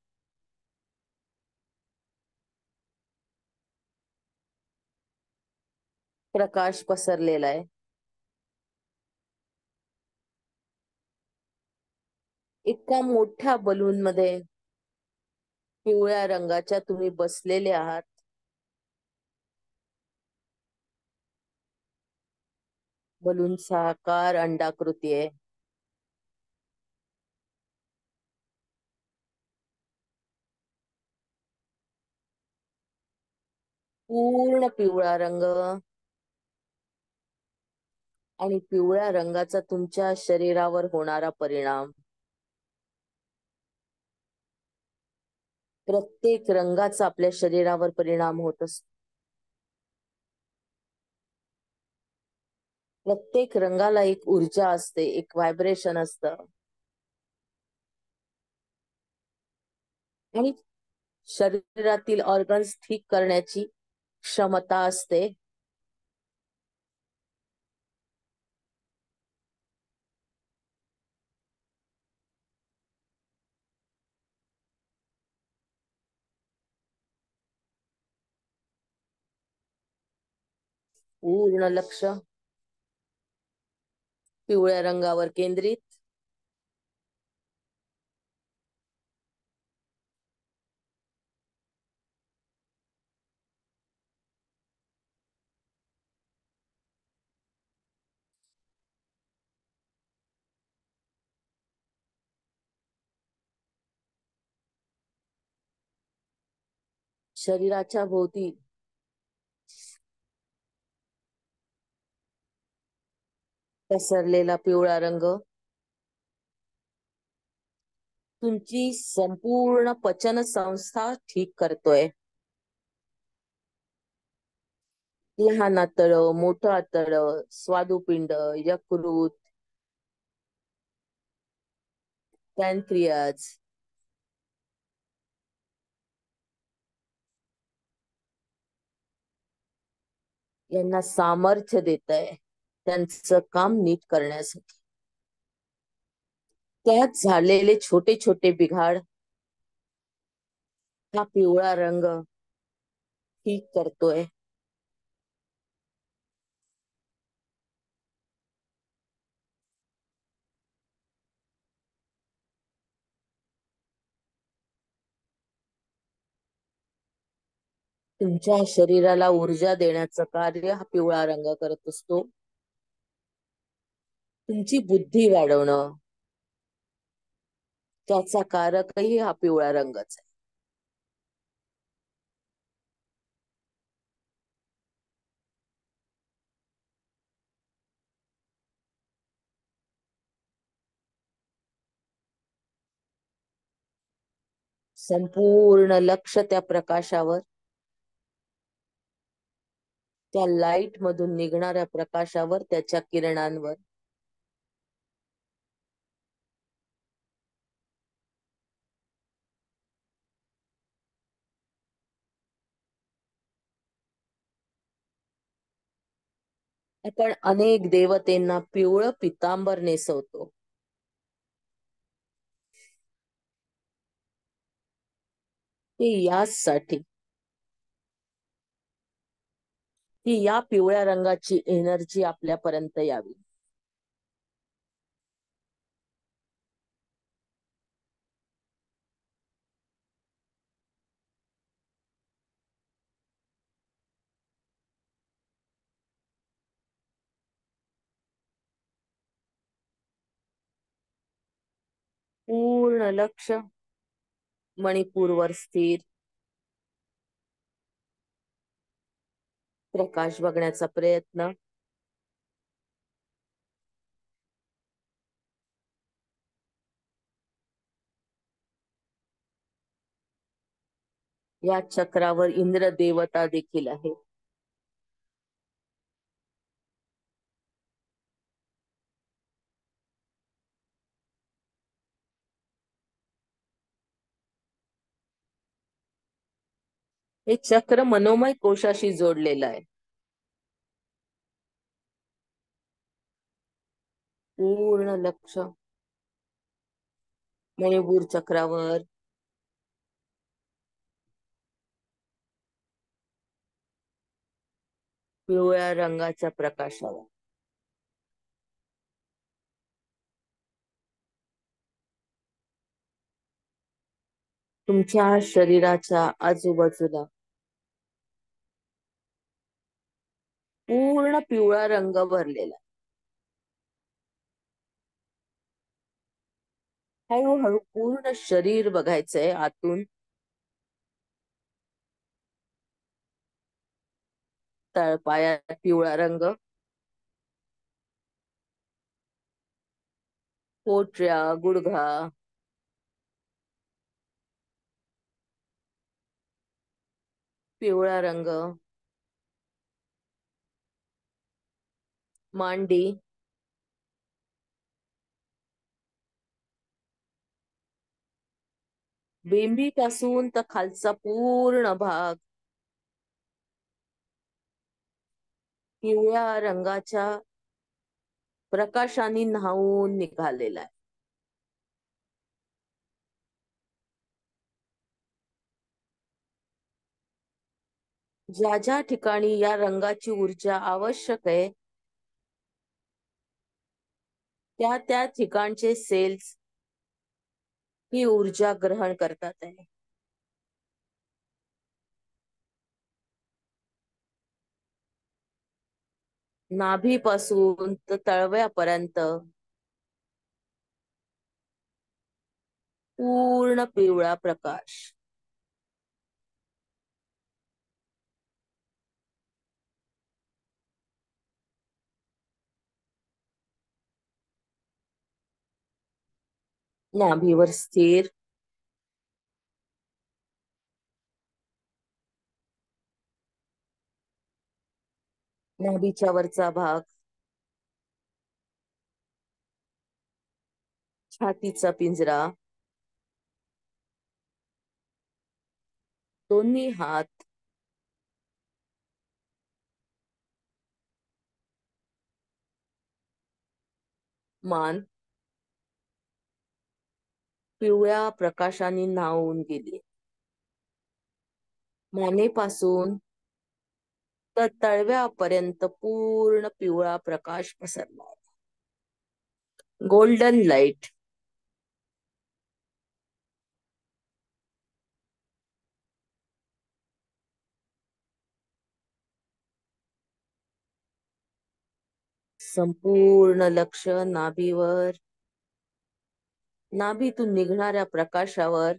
प्रकाश पसरलेला आहे. एका मोठ्या बलून मध्ये पिवळ्या रंगाच्या तुम्ही बसलेले आहात. बलूनचा आकार अंडाकृती आहे. पूर्ण पिवळा रंग, आणि पिवळ्या रंगाचा तुमच्या शरीरावर होणारा परिणाम. प्रत्येक रंगाचा आपल्या शरीरावर परिणाम होत असतो. प्रत्येक रंगाला एक ऊर्जा असते, एक व्हायब्रेशन असतं. आणि शरीरातील ऑर्गन्स ठीक करण्याची क्षमता असते. पूर्ण लक्ष पिवळ्या रंगावर केंद्रित. शरीराच्या भोवती पसरलेला पिवळा रंग तुमची संपूर्ण पचन संस्था ठीक करतोय. लहान आतडं, मोठं आतडं, स्वादुपिंड, यकृत, पॅनक्रियाज यांना सामर्थ्य देत आहे त्यांचं काम नीट करण्यासाठी. त्यात झालेले छोटे छोटे बिघाड हा पिवळा रंग ठीक करतोय. तुमच्या शरीराला ऊर्जा देण्याचं कार्य हा पिवळा रंग करत असतो. तुमची बुद्धी वाढवणं त्याचा कारकही हा पिवळा रंगच आहे. संपूर्ण लक्ष त्या प्रकाशावर, त्या लाईट मधून निघणाऱ्या प्रकाशावर, त्याच्या किरणांवर. आपण अनेक देवतेंना पिवळं पितांबर नेसवतो. ते याचसाठी की या पिवळ्या रंगाची एनर्जी आपल्यापर्यंत यावी. पूर्ण लक्ष मणिपूरवर स्थिर, प्रकाश बघण्याचा प्रयत्न. या चक्रावर इंद्र देवता देखील आहे. हे चक्र मनोमय कोशाशी जोडलेलं आहे. पूर्ण लक्ष मणिपूर चक्रावर, पिवळ्या रंगाच्या प्रकाशावर. तुमच्या शरीराच्या आजूबाजूला पूर्ण पिवळा रंग भरलेला. हळूहळू पूर्ण शरीर बघायचंय आतून. तळपायात पिवळा रंग, पोटऱ्या, गुडघा, पिवळा रंग, मांडी, बेंबी पासून तर खालचा पूर्ण भाग पिवळ्या रंगाच्या प्रकाशाने न्हावून निघालेला आहे. ज्या ज्या ठिकाणी या रंगाची ऊर्जा आवश्यक आहे त्या त्या ठिकाणचे सेल्स ही ऊर्जा ग्रहण करतात आहे. नाभीपासून तर तळव्यापर्यंत पूर्ण पिवळा प्रकाश. नाभीवर स्थिर. नाभीच्या वरचा भाग, छातीचा पिंजरा, दोन्ही हात, मान पिवळ्या प्रकाशाने न्हाऊन गेली. मानेपासून तर तळव्यापर्यंत पूर्ण पिवळा प्रकाश पसरला. Golden light. संपूर्ण लक्ष नाभीवर, नाभीतून निघणाऱ्या प्रकाशावर.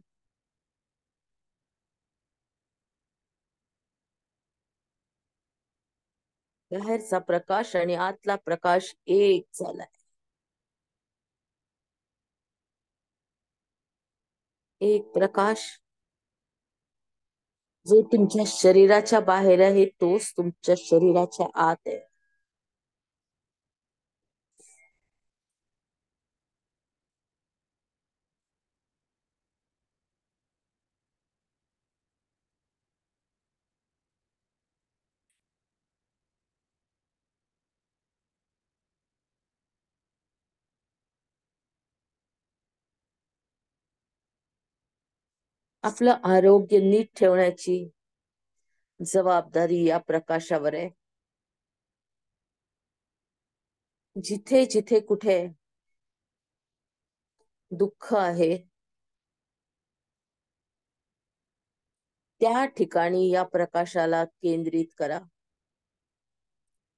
बाहेरचा प्रकाश आणि आतला प्रकाश एक झालाय. एक प्रकाश जो तुमच्या शरीराच्या बाहेर आहे तोच तुमच्या शरीराच्या आत आहे. आपलं आरोग्य नीट ठेवण्याची जबाबदारी या प्रकाशावर आहे. जिथे जिथे कुठे दुःख आहे त्या ठिकाणी या प्रकाशाला केंद्रित करा.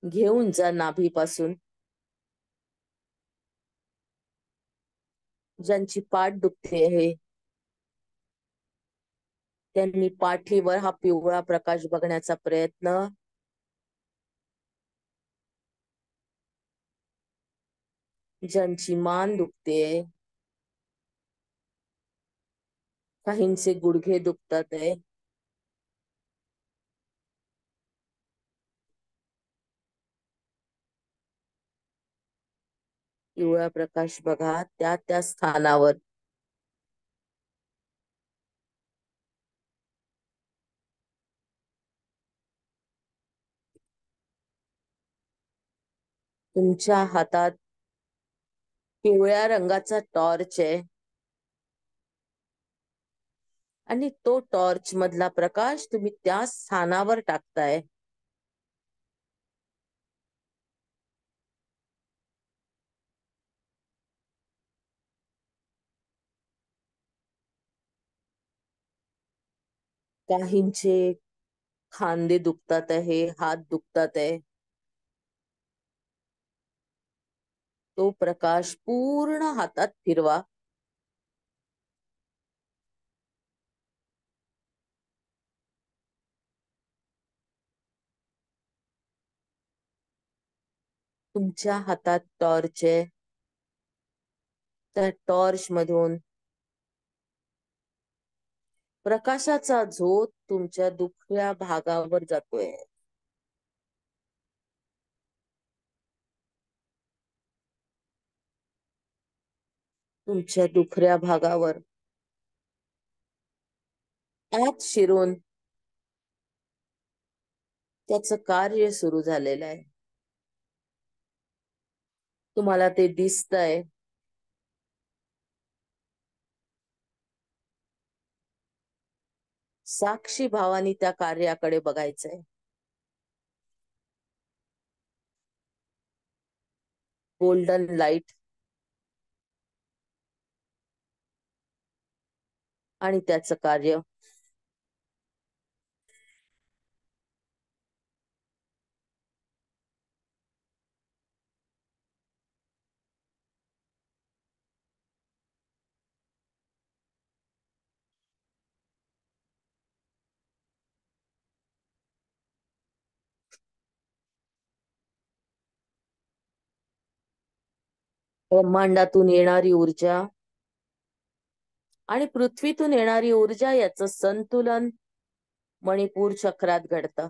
घेऊन जा नाभीपासून. ज्यांची पाठ दुखते आहे त्यांनी पाठीवर हा पिवळा प्रकाश बघण्याचा प्रयत्न. ज्यांची मान दुखते, काहींचे गुडघे दुखतात आहे, पिवळा प्रकाश बघा त्या त्या स्थानावर. तुमच्या हातात पिवळ्या रंगाचा टॉर्च आहे आणि तो टॉर्च मधला प्रकाश तुम्ही त्या स्थानावर टाकताय. काहींचे खांदे दुखतात आहे, हात दुखतात आहे. तो प्रकाश पूर्ण हातात फिरवा. तुमच्या हातात टॉर्च आहे, त्या टॉर्च मधून प्रकाशाचा झोत तुमच्या दुखऱ्या भागावर जातोय. तुमच्या दुखऱ्या भागावर आत शिरून त्याचं कार्य सुरू झालेलं आहे. तुम्हाला ते दिसतंय. साक्षी भावानी त्या कार्याकडे बघायचंय. गोल्डन लाईट आणि त्याचं कार्य. ब्रह्मांडातून येणारी ऊर्जा आणि पृथ्वीतून येणारी ऊर्जा याचं संतुलन मणिपूर चक्रात घडतं.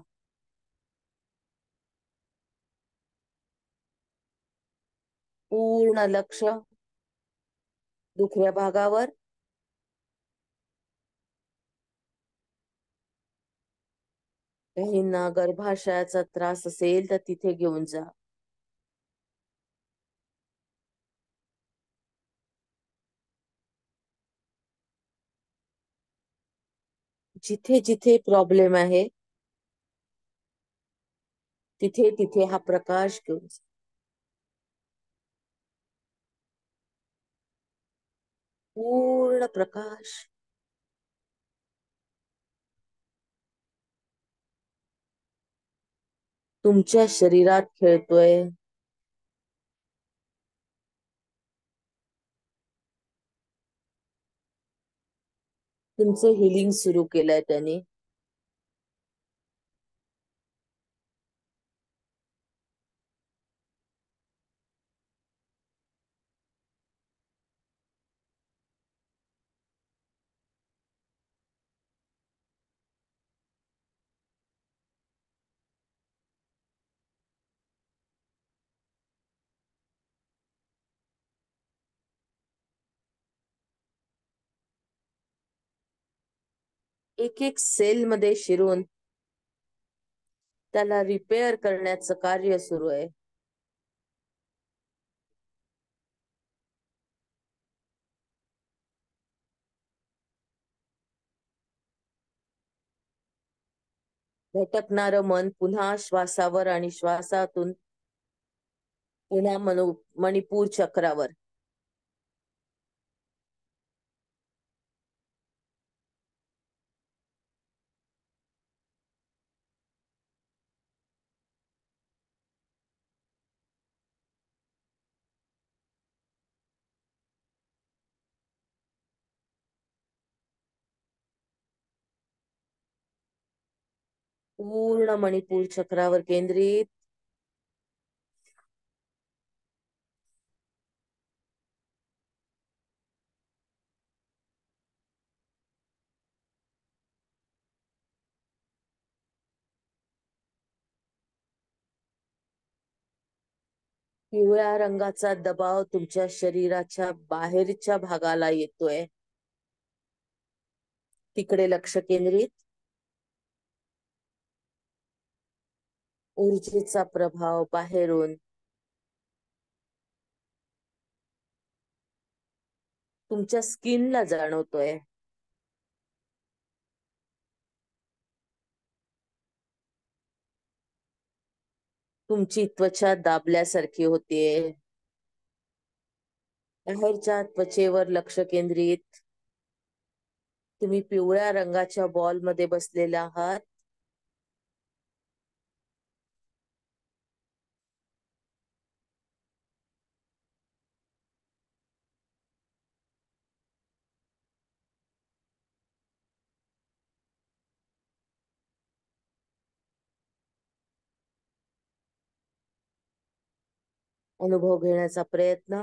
पूर्ण लक्ष दुखऱ्या भागावर. काहींना गर्भाशयाचा त्रास असेल तर तिथे घेऊन जा. जिथे जिथे प्रॉब्लेम आहे तिथे तिथे हा प्रकाश घेऊन जा. पूर्ण प्रकाश तुमच्या शरीरात खेळतोय. तुमचं हिलिंग सुरू केलंय त्यांनी. एक एक सेल मध्ये शिरून त्याला रिपेअर करण्याचं कार्य सुरू आहे. भटकणारं मन पुन्हा श्वासावर आणि श्वासातून पुन्हा मणिपूर चक्रावर. पूर्ण मणिपूर चक्रावर केंद्रित. पिवळ्या रंगाचा दबाव तुमच्या शरीराच्या बाहेरच्या भागाला येतोय. तिकडे लक्ष केंद्रित. ऊर्जेचा प्रभाव बाहेरून तुमच्या स्किनला जाणवतोय. तुमची त्वचा दाबल्यासारखी होतीये. बाहेरच्या त्वचेवर लक्ष केंद्रित. तुम्ही पिवळ्या रंगाच्या बॉल मध्ये बसलेला आहात. अनुभव घेण्याचा प्रयत्न.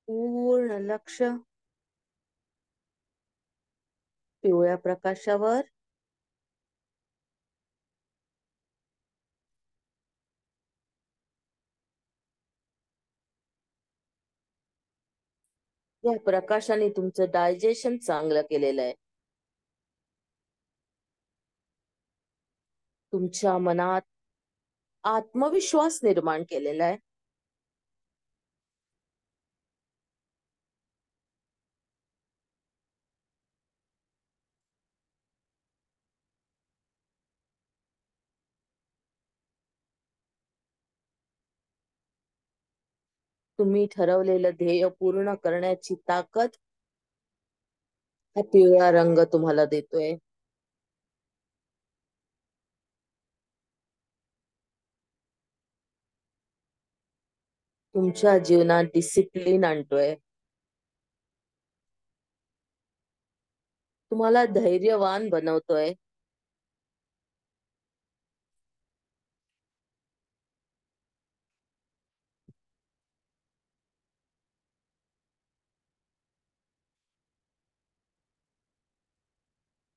पूर्ण लक्ष पिवळ्या प्रकाशावर. या प्रकाशाने तुमचं डायजेशन चांगलं केलेलं आहे. तुमच्या मनात आत्मविश्वास निर्माण केलेला आहे. तुम्ही ठरवलेलं ध्येय पूर्ण करण्याची ताकद हा पिवळा रंग तुम्हाला देतोय. तुमच्या जीवनात डिसिप्लिन आणतोय, तुम्हाला धैर्यवान बनवतोय,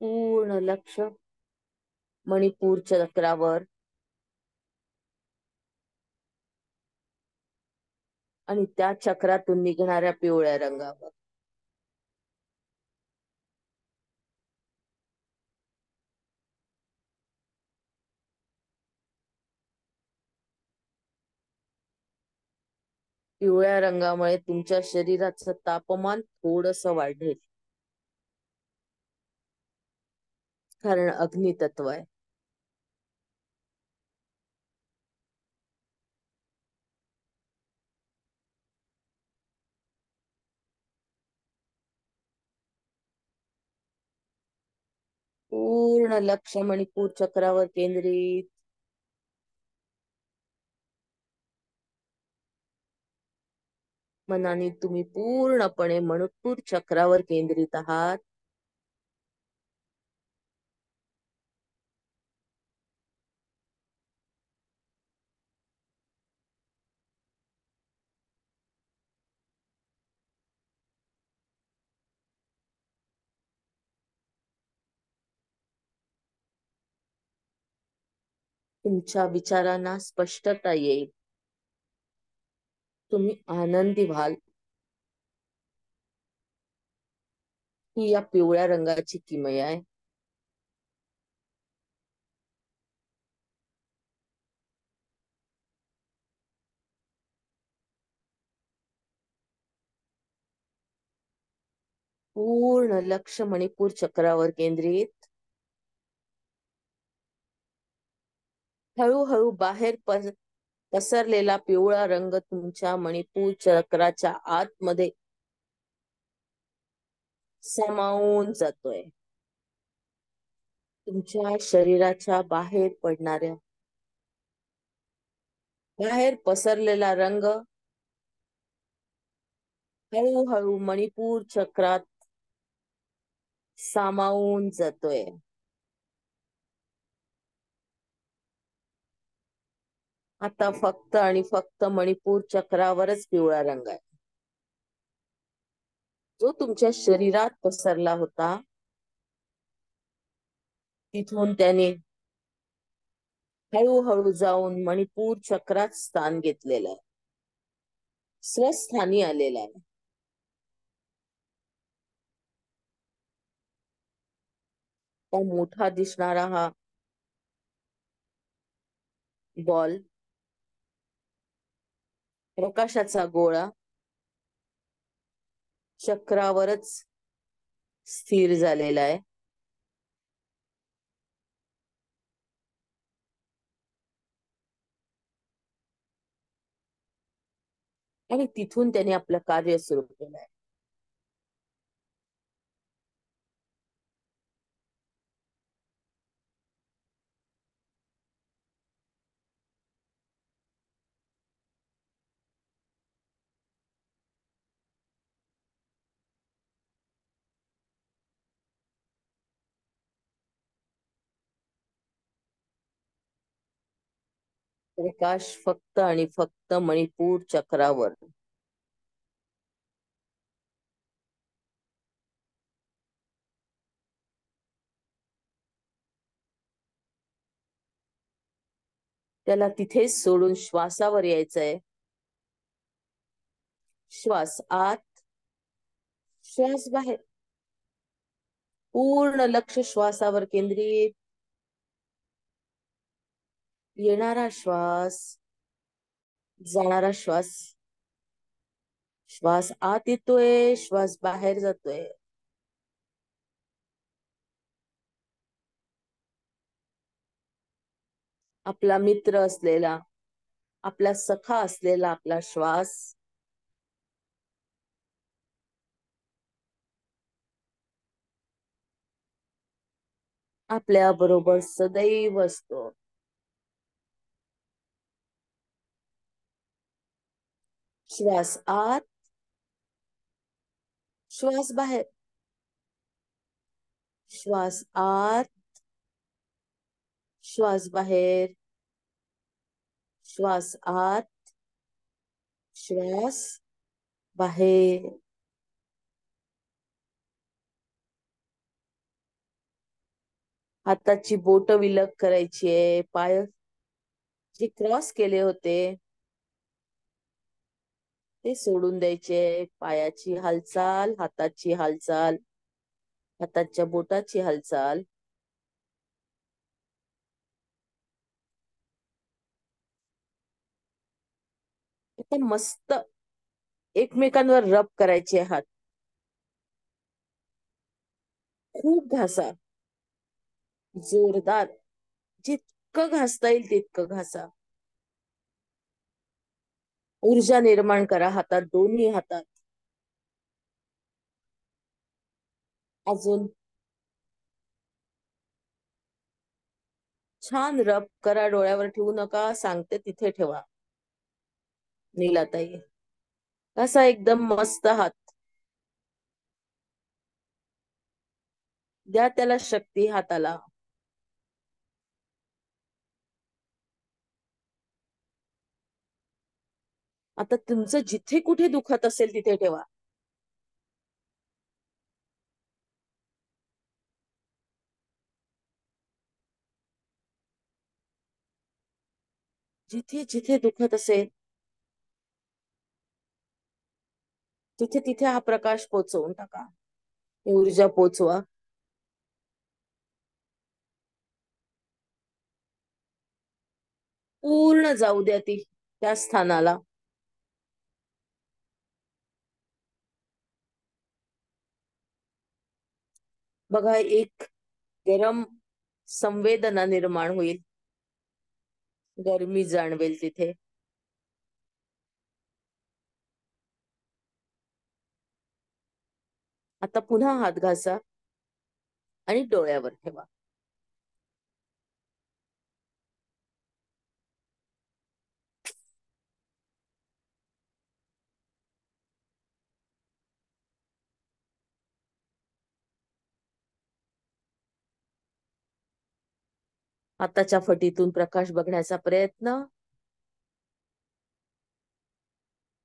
पूर्ण लक्ष मणिपूर चक्रावर आणि त्या चक्रातून निघणाऱ्या पिवळ्या रंगावर. पिवळ्या रंगामुळे तुमच्या शरीराचं तापमान थोडस वाढेल, कारण अग्नितत्व आहे. पूर्ण लक्ष मणिपूर चक्रावर केंद्रित. मनाने तुम्ही पूर्णपणे मणिपूर चक्रावर केंद्रित आहात. तुमच्या विचारांना स्पष्टता येईल, तुम्ही आनंदी व्हाल. ही या पिवळ्या रंगाची किमया आहे. पूर्ण लक्ष मणिपूर चक्रावर केंद्रित. हळूहळू बाहेर पसरलेला पिवळा रंग तुमच्या मणिपूर चक्राच्या आतमध्ये सामावून जातोय. तुमच्या शरीराच्या बाहेर पसरलेला रंग हळूहळू मणिपूर चक्रात सामावून जातोय. आता फक्त आणि फक्त मणिपूर चक्रावरच पिवळा रंग आहे, जो तुमच्या शरीरात पसरला होता. तिथून त्याने हळूहळू जाऊन मणिपूर चक्रात स्थान घेतलेलं आहे, स्वस्थानी आलेला आहे. तो मोठा दिसणारा हा बॉल, प्रकाशाचा गोळा चक्रावरच स्थिर झालेला आहे. आणि तिथून त्याने आपलं कार्य सुरू केलं आहे. प्रकाश फक्त आणि फक्त मणिपूर चक्रावर. त्याला तिथेच सोडून श्वासावर यायचंय. श्वास आत, श्वास बाहेर. पूर्ण लक्ष श्वासावर केंद्रित. येणारा श्वास, जाणारा श्वास. श्वास आत येतोय, श्वास बाहेर जातोय. आपला मित्र असलेला, आपला सखा असलेला आपला श्वास आपल्या बरोबर सदैव असतो. श्वास आत, श्वास बाहेर, श्वास आत, श्वास बाहेर, श्वास आत, श्वास बाहेर. हाताची बोट विलग करायची आहे. पाय जे क्रॉस केले होते ते सोडून द्यायचे. पायाची हालचाल, हाताची हालचाल, हाताच्या बोटाची हालचाल. आता मस्त एकमेकांवर रब करायचे हात. खूप घासा, जोरदार, जितकं घासता येईल तितकं घासा. ऊर्जा निर्माण करा हातात, दोन्ही हातात. अजून छान रब करा. डोळ्यावर ठेवू नका, सांगते तिथे ठेवा. नीलाताई कसा एकदम मस्त हात. द्या त्याला शक्ती हाताला. आता तुमचं जिथे कुठे दुखत असेल तिथे ठेवा. जिथे जिथे दुखत असेल तिथे तिथे हा प्रकाश पोचवून टाका. ऊर्जा पोचवा. पूर्ण जाऊ द्या ती त्या स्थानाला. बघा एक गरम संवेदना निर्माण होईल. गरमी जाणवेल तिथे. आता पुन्हा हात घासा आणि डोळ्यावर ठेवा. हाताच्या फटीतून प्रकाश बघण्याचा प्रयत्न.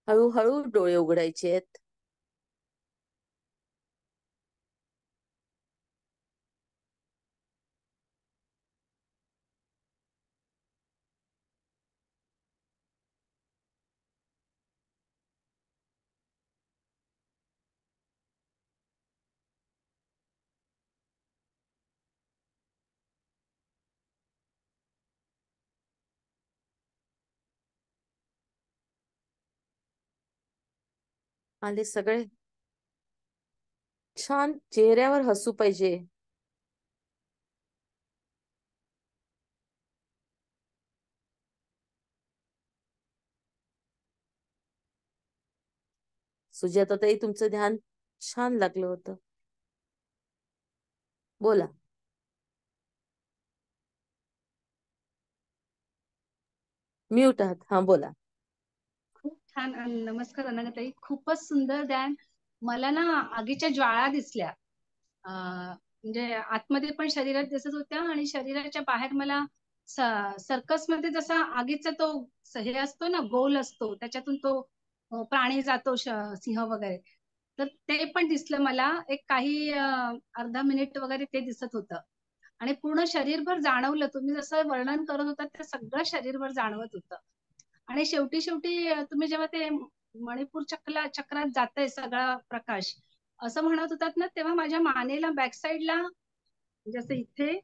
हळूहळू डोळे उघडायचे आहेत. आले सगळे. छान चेहऱ्यावर हसू पाहिजे. सुजाताताई तुमचं ध्यान छान लागलं होतं. बोला. म्यूट आहात. हा बोला. खूप छान. नमस्कार अनघाताई, खूपच सुंदर ध्यान. मला ना आगीच्या ज्वाळा दिसल्या. म्हणजे आतमध्ये पण शरीरात दिसत होत्या आणि शरीराच्या बाहेर मला सर्कस मध्ये जसा आगीचा तो हे असतो ना, गोल असतो, त्याच्यातून तो प्राणी जातो, सिंह वगैरे, तर ते पण दिसलं मला. एक काही अर्धा मिनिट वगैरे ते दिसत होतं आणि पूर्ण शरीरभर जाणवलं. तुम्ही जसं वर्णन करत होता ते सगळं शरीरभर जाणवत होतं. आणि शेवटी शेवटी तुम्ही जेव्हा ते मणिपूर चक्रात जातंय सगळा प्रकाश असं म्हणत होतात ना, तेव्हा माझ्या मानेला बॅक साईडला जसं इथे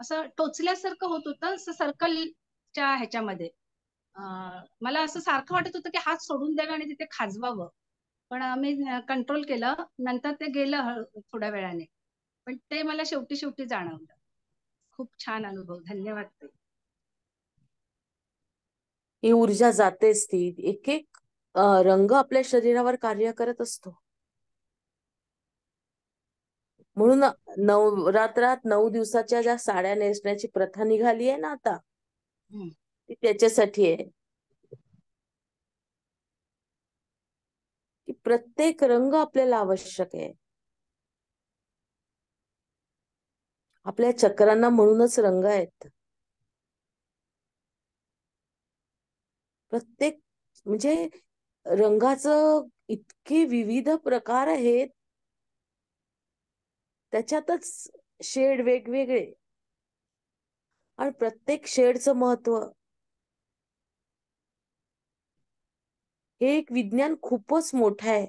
असं टोचल्यासारखं होत होतं, असं सर्कलच्या ह्याच्यामध्ये. मला असं सारखं वाटत होतं की हात सोडून द्यावे आणि तिथे खाजवावं, पण मी कंट्रोल केलं. नंतर ते गेलं थोड्या वेळाने, पण ते मला शेवटी शेवटी जाणवलं. खूप छान अनुभव. धन्यवाद ताई. ही ऊर्जा जातेच. ती एक एक रंग आपल्या शरीरावर कार्य करत असतो. म्हणून नवरात्रात 9 दिवसाच्या ज्या साड्या नेसण्याची प्रथा निघाली आहे ना आता, ती त्याच्यासाठी आहे. की प्रत्येक रंग आपल्याला आवश्यक आहे. आपल्या चक्रांना म्हणूनच रंग आहेत. प्रत्येक म्हणजे रंगाचं इतके विविध प्रकार आहेत, त्याच्यातच शेड वेगवेगळे, आणि प्रत्येक शेडचं महत्व हे एक विज्ञान खूपच मोठं आहे.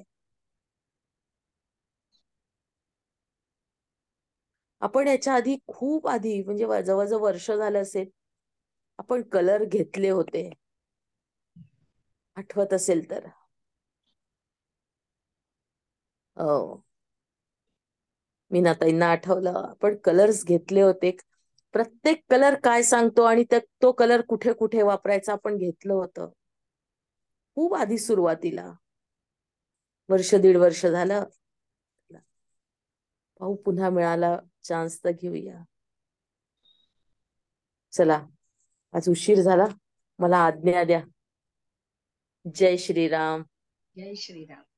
आपण याच्या आधी खूप आधी म्हणजे जवळजवळ वर्ष झालं असेल, आपण कलर घेतले होते, आठवत असेल तर. हो, मीनाताईंना आठवलं, आपण कलर्स घेतले होते. प्रत्येक कलर काय सांगतो आणि तो कलर कुठे कुठे वापरायचा आपण घेतलं होतं खूप आधी, सुरुवातीला. वर्ष दीड वर्ष झालं. पाहू, पुन्हा मिळाला चान्स तर घेऊया. चला, आज उशीर झाला, मला आज्ञा द्या. जय श्रीराम. जय श्रीराम.